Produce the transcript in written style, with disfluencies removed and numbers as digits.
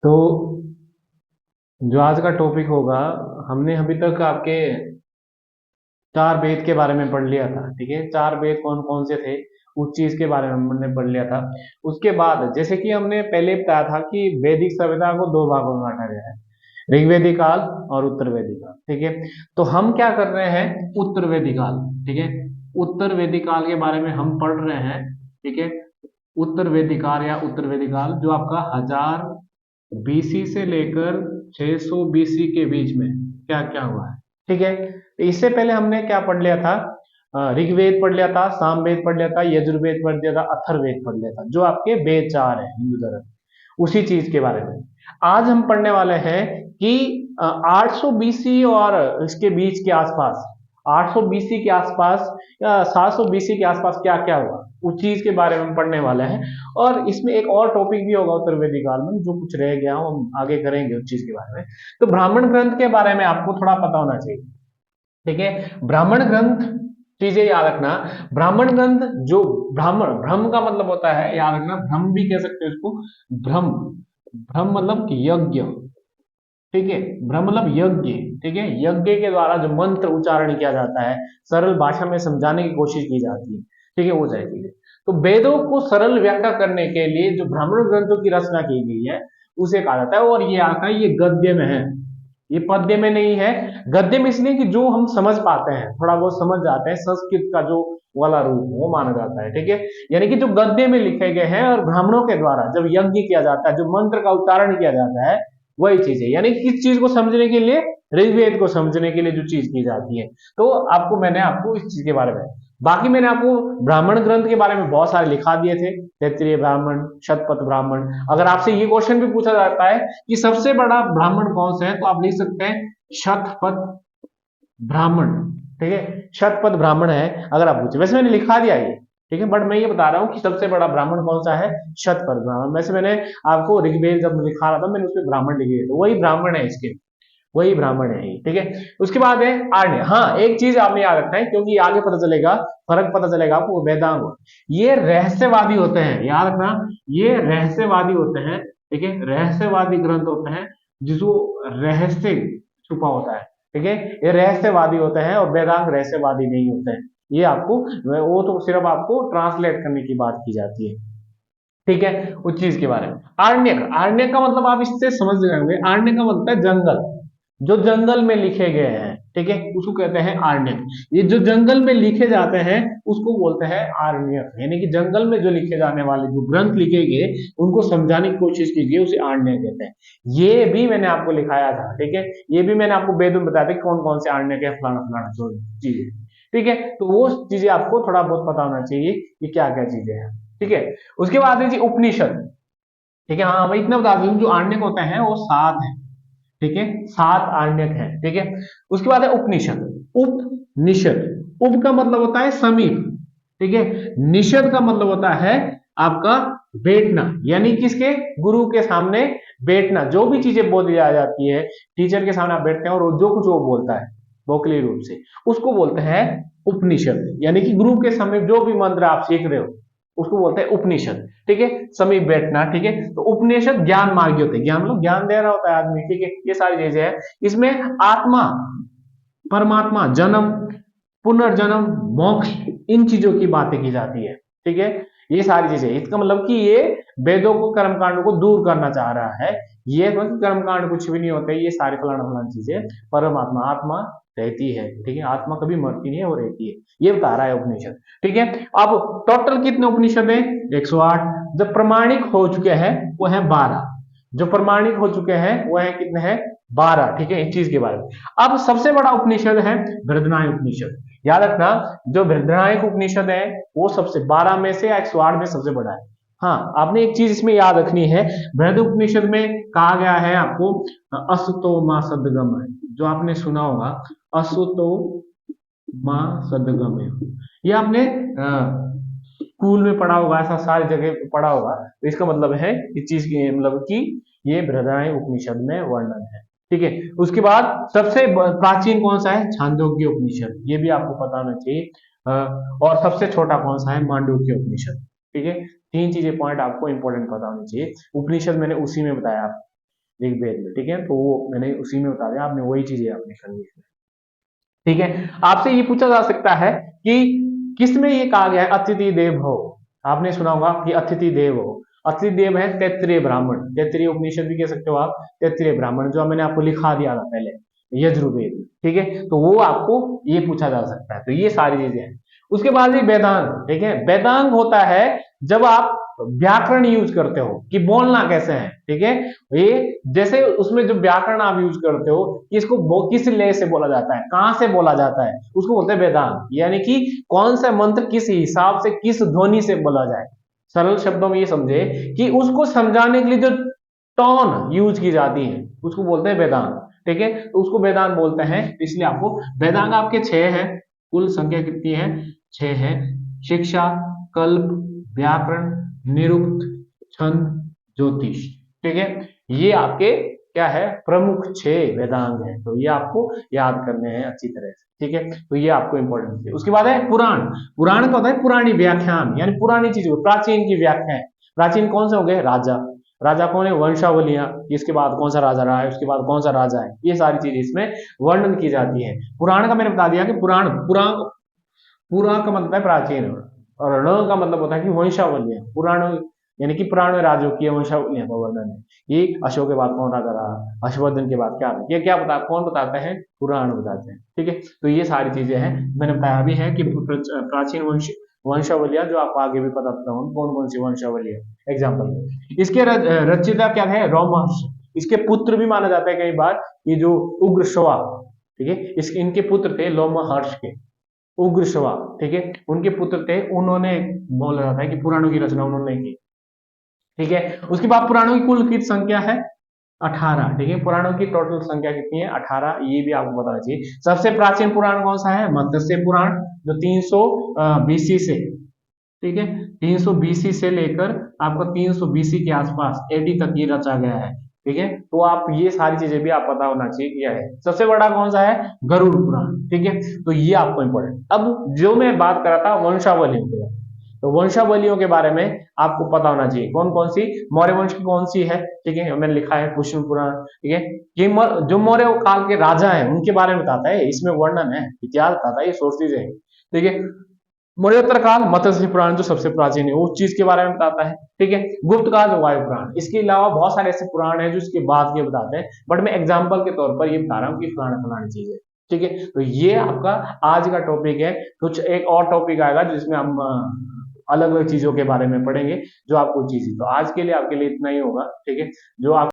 तो जो आज का टॉपिक होगा, हमने अभी तक आपके चार वेद के बारे में पढ़ लिया था। ठीक है, चार वेद कौन कौन से थे उस चीज के बारे में हमने पढ़ लिया था। उसके बाद जैसे कि हमने पहले बताया था कि वैदिक सभ्यता को दो भागों में बांटा गया है, ऋग्वेदिक काल और उत्तर वैदिक काल। ठीक है, तो हम क्या कर रहे हैं, उत्तर वैदिक काल। ठीक है, उत्तर वैदिक काल के बारे में हम पढ़ रहे हैं। ठीक है, उत्तर वैदिक काल या उत्तर वैदिक काल जो आपका 1000 BC से लेकर 600 BC के बीच में क्या क्या हुआ है। ठीक है, तो इससे पहले हमने क्या पढ़ लिया था, ऋग्वेद पढ़ लिया था, सामवेद पढ़ लिया था, यजुर्वेद पढ़ लिया था, अथर्ववेद पढ़ लिया था, जो आपके वेद चार है हिंदू धर्म। उसी चीज के बारे में आज हम पढ़ने वाले हैं कि 800 BC और इसके बीच के आसपास, 800 BC के आसपास या 700 BC के आसपास क्या क्या हुआ, उस चीज के बारे में हम पढ़ने वाले हैं। और इसमें एक और टॉपिक भी होगा उत्तर वैदिक काल में, जो कुछ रह गया हो हम आगे करेंगे उस चीज के बारे में। तो ब्राह्मण ग्रंथ के बारे में आपको थोड़ा पता होना चाहिए। ठीक है, ब्राह्मण ग्रंथ चीजें याद रखना। ब्राह्मण ग्रंथ जो ब्राह्मण, ब्रह्म का मतलब होता है, याद रखना, ब्रह्म भी कह सकते हो इसको, ब्रह्म। ब्रह्म मतलब कि यज्ञ। ठीक है, ब्रह्म मतलब यज्ञ। ठीक है, यज्ञ के द्वारा जो मंत्र उच्चारण किया जाता है, सरल भाषा में समझाने की कोशिश की जाती है। ठीक है, वो सारी चीजें। तो वेदों को सरल व्याख्या करने के लिए जो ब्राह्मण ग्रंथों की रचना की गई है उसे कहा जाता है। और ये आता है, ये गद्य में है, ये पद्य में नहीं है। गद्य में इसलिए कि जो हम समझ पाते हैं, थोड़ा बहुत समझ जाते हैं, संस्कृत का जो वाला रूप वो माना जाता है। ठीक है, यानी कि जो गद्य में लिखे गए हैं और ब्राह्मणों के द्वारा जब यज्ञ किया जाता है, जो मंत्र का उच्चारण किया जाता है, वही चीज है। यानी किस चीज को समझने के लिए, ऋग्वेद को समझने के लिए जो चीज की जाती है। तो मैंने आपको इस चीज के बारे में, बाकी मैंने आपको ब्राह्मण ग्रंथ के बारे में बहुत सारे लिखा दिए थे, तैत्तिरीय ब्राह्मण, शतपथ ब्राह्मण। अगर आपसे ये क्वेश्चन भी पूछा जाता है कि सबसे बड़ा ब्राह्मण कौन सा है, तो आप लिख सकते हैं शतपथ ब्राह्मण। ठीक है, शतपथ ब्राह्मण है अगर आप पूछे, वैसे मैंने लिखा दिया ये। ठीक है, बट मैं ये बता रहा हूँ कि सबसे बड़ा ब्राह्मण कौन सा है, शतपथ ब्राह्मण। वैसे मैंने आपको ऋग्वेद जब लिखा रहा था, मैंने उसमें ब्राह्मण लिखे थे, वही ब्राह्मण है इसके, वही ब्राह्मण है ये। ठीक है, उसके बाद है आर्य। हाँ, एक चीज आपने याद रखना है, क्योंकि आगे पता चलेगा, फर्क पता चलेगा आपको। वेदांग ये रहस्यवादी होते हैं, याद रखना, ये रहस्यवादी होते हैं। ठीक है, रहस्यवादी ग्रंथ होते हैं जिसको रहस्य छुपा होता है। ठीक है, ये रहस्यवादी होते हैं और वेदांग रहस्यवादी नहीं होते हैं। ये आपको, वो तो सिर्फ आपको ट्रांसलेट करने की बात की जाती है। ठीक है, उस चीज के बारे में। आरण्यक, आरण्यक का मतलब आप इससे समझ जाएंगे, आरण्यक का मतलब है जंगल, जो जंगल में लिखे गए हैं। ठीक है, उसको कहते हैं आरण्यक। ये जो जंगल में लिखे जाते हैं उसको बोलते हैं आरण्यक। यानी कि जंगल में जो लिखे जाने वाले जो ग्रंथ लिखे गए, उनको समझाने की कोशिश की गई, उसे आरण्यक कहते हैं। ये भी मैंने आपको लिखाया था। ठीक है, ये भी मैंने आपको वेद में बताया था कौन कौन से आरण्यक है, फलाना फलाना जो चीजें। ठीक है, तो वो चीजें आपको थोड़ा बहुत पता होना चाहिए कि क्या क्या चीजें हैं। ठीक है, उसके बाद है जी उपनिषद। ठीक है, हाँ मैं इतना बता दूं, जो आरण्यक होते हैं वो सात है। ठीक है, सात आरण्यक है। ठीक है, उसके बाद है उपनिषद। उपनिषद, उप का मतलब होता है समीप। ठीक है, निषद का मतलब होता है आपका बैठना, यानी किसके, गुरु के सामने बैठना। जो भी चीजें बोल दी जाती है, टीचर के सामने आप बैठते हैं और जो कुछ वो बोलता है बौखली रूप से, उसको बोलते हैं उपनिषद। यानी कि गुरु के सामने जो भी मंत्र आप सीख रहे हो उसको बोलते हैं उपनिषद। ठीक है, समीप बैठना। ठीक है, तो उपनिषद ज्ञान मार्गी होते हैं, ज्ञान मतलब ज्ञान दे रहा होता है आदमी। ठीक है, ये सारी चीजें हैं इसमें। आत्मा, परमात्मा, जन्म, पुनर्जन्म, मोक्ष, इन चीजों की बातें की जाती है। ठीक है, ये सारी चीजें, इसका मतलब कि ये वेदों को, कर्मकांड को दूर करना चाह रहा है। ये मतलब कर्मकांड कुछ भी नहीं होते, ये सारी फलाना फलाना चीजें, परमात्मा, आत्मा रहती है। ठीक है, आत्मा कभी मरती नहीं है, वो रहती है, ये बता रहा है उपनिषद। ठीक है, अब टोटल कितने उपनिषद है, 108। जो प्रमाणिक हो चुके हैं वो है 12, जो प्रमाणिक हो चुके हैं वो है कितने हैं, 12। ठीक है, इस चीज के बारे में। अब सबसे बड़ा उपनिषद है बृहदारण्यक उपनिषद। याद रखना, जो बृहदारण्यक उपनिषद है वो सबसे 12 में से 108 में सबसे बड़ा है। हाँ, आपने एक चीज इसमें याद रखनी है, बृहदारण्यक उपनिषद में कहा गया है आपको असतो मा सदगम, जो आपने सुना होगा, असतो मा सदगम। ये आपने स्कूल में पढ़ा होगा, ऐसा सारी जगह पढ़ा होगा। तो इसका मतलब है इस चीज की, मतलब कि ये बृहदारण्यक उपनिषद में वर्णन है। ठीक है, उसके बाद सबसे प्राचीन कौन सा है, छांदोग्य उपनिषद, ये भी आपको पता होना चाहिए। और सबसे छोटा कौन सा है, मांडुक्य उपनिषद। ठीक है, तीन चीजें पॉइंट आपको इंपॉर्टेंट पता होनी चाहिए। उपनिषद मैंने उसी में बताया। ऋग्वेद में, ठीक है। तो वो मैंने उसी में बता दिया, आपने वही चीजें आपने करनी है, ठीक है। आपसे ये पूछा जा सकता है कि किसमें ये कहा गया है अतिथि देव हो। आपने सुना होगा कि अतिथि देव हो। अतिथि देव है तैत्तिरीय ब्राह्मण, तैत्तिरीय उपनिषद भी कह सकते हो आप, तैत्तिरीय ब्राह्मण जो मैंने आपको लिखा दिया था पहले यजुर्वेद में, ठीक है। तो वो आपको ये पूछा जा सकता है। तो ये सारी चीजें हैं। उसके बाद ये वेदांग, ठीक है। वेदांग होता है जब आप व्याकरण यूज करते हो कि बोलना कैसे है, ठीक है। ये जैसे उसमें जो व्याकरण आप यूज करते हो कि इसको किस लय से बोला जाता है, कहां से बोला जाता है, उसको बोलते हैं वेदांग। यानी कि कौन सा मंत्र किस हिसाब से किस ध्वनि से बोला जाए। सरल शब्दों में ये समझे कि उसको समझाने के लिए जो टोन यूज की जाती है उसको बोलते हैं वेदांग, ठीक है। तो उसको वेदांग बोलते हैं। इसलिए आपको वेदांग आपके 6 है, कुल संख्या कितनी है, 6 है। शिक्षा, कल्प, व्याकरण, निरुक्त, छंद, ज्योतिष, ठीक है। ये आपके क्या है, प्रमुख 6 वेदांग हैं। तो ये आपको याद करने हैं अच्छी तरह से, ठीक है। तो ये आपको इंपॉर्टेंट है। उसके बाद है पुराण। पुराण का होता है पुरानी व्याख्यान, यानी पुरानी चीजों, प्राचीन की व्याख्या है। प्राचीन कौन से हो गए, राजा। राजा कौन है, वंशावलियां, इसके बाद कौन सा राजा रहा है, उसके बाद कौन सा राजा है, ये सारी चीजें इसमें वर्णन की जाती है। पुराण का मैंने बता दिया कि पुराण, पुराण, पुरा का मतलब है प्राचीन, और ण का मतलब होता है कि वंशावलियां, पुराण यानी कि पुराने राज्यों की वंशावलियां का वर्णन है। ये अशोक के बाद कौन राजा रहा, हर्षवर्धन के बाद क्या रहा, ये क्या बता, कौन बताते हैं, पुराण बताते हैं, ठीक है। तो ये सारी चीजें हैं, मैंने बताया भी है कि प्राचीन वंशावलियां, जो आपको आगे भी पता हूँ कौन कौन सी वंशावलियां, एग्जाम्पल। इसके रचयिता क्या है, रोमहर्ष। इसके पुत्र भी माना जाता है कई बार, ये जो उग्र श्रवा, ठीक है, इसके इनके पुत्र थे लोमहर्ष के, उग्र श्रवा, ठीक है, उनके पुत्र थे। उन्होंने, बोला जाता है कि पुराणों की रचना उन्होंने की, ठीक है। उसके बाद पुराणों की कुल कितनी संख्या है, 18, ठीक है। पुराणों की टोटल संख्या कितनी है, 18, ये भी आपको बताना चाहिए। सबसे प्राचीन पुराण कौन सा है, मत्स्य पुराण, जो 300 बीसी से, ठीक है, 300 बीसी से लेकर आपका 300 बीसी के आसपास एडी तक ये रचा गया है, ठीक है। तो आप ये सारी चीजें भी आप पता होना चाहिए क्या है। सबसे बड़ा कौन सा है, गरुड़ पुराण, ठीक है। तो ये आपको इंपॉर्टेंट। अब जो मैं बात कर रहा था वंशावलियों के, तो वंशावलियों के बारे में आपको पता होना चाहिए कौन कौन सी, मौर्य वंश की कौन सी है, ठीक है, मैंने लिखा है पुष्प पुराण, ठीक है। ये जो मौर्य काल के राजा हैं उनके बारे में बताता है, इसमें वर्णन है, इतिहास बताता है, ये सोर्सेज है, ठीक है। मौर्योत्तर काल मत्स्य पुराण जो सबसे प्राचीन है, उस चीज के बारे में बताता है, ठीक है। गुप्त काल जो वायु पुराण, इसके अलावा बहुत सारे ऐसे पुराण हैं जो इसके बाद के बताते हैं, बट मैं एग्जाम्पल के तौर पर ये बता रहा हूँ कि फलाना फलानी चीज है, ठीक है। तो ये आपका आज का टॉपिक है। कुछ एक और टॉपिक आएगा जिसमें हम अलग अलग चीजों के बारे में पढ़ेंगे, जो आपको चीज, तो आज के लिए आपके लिए इतना ही होगा, ठीक है। जो आप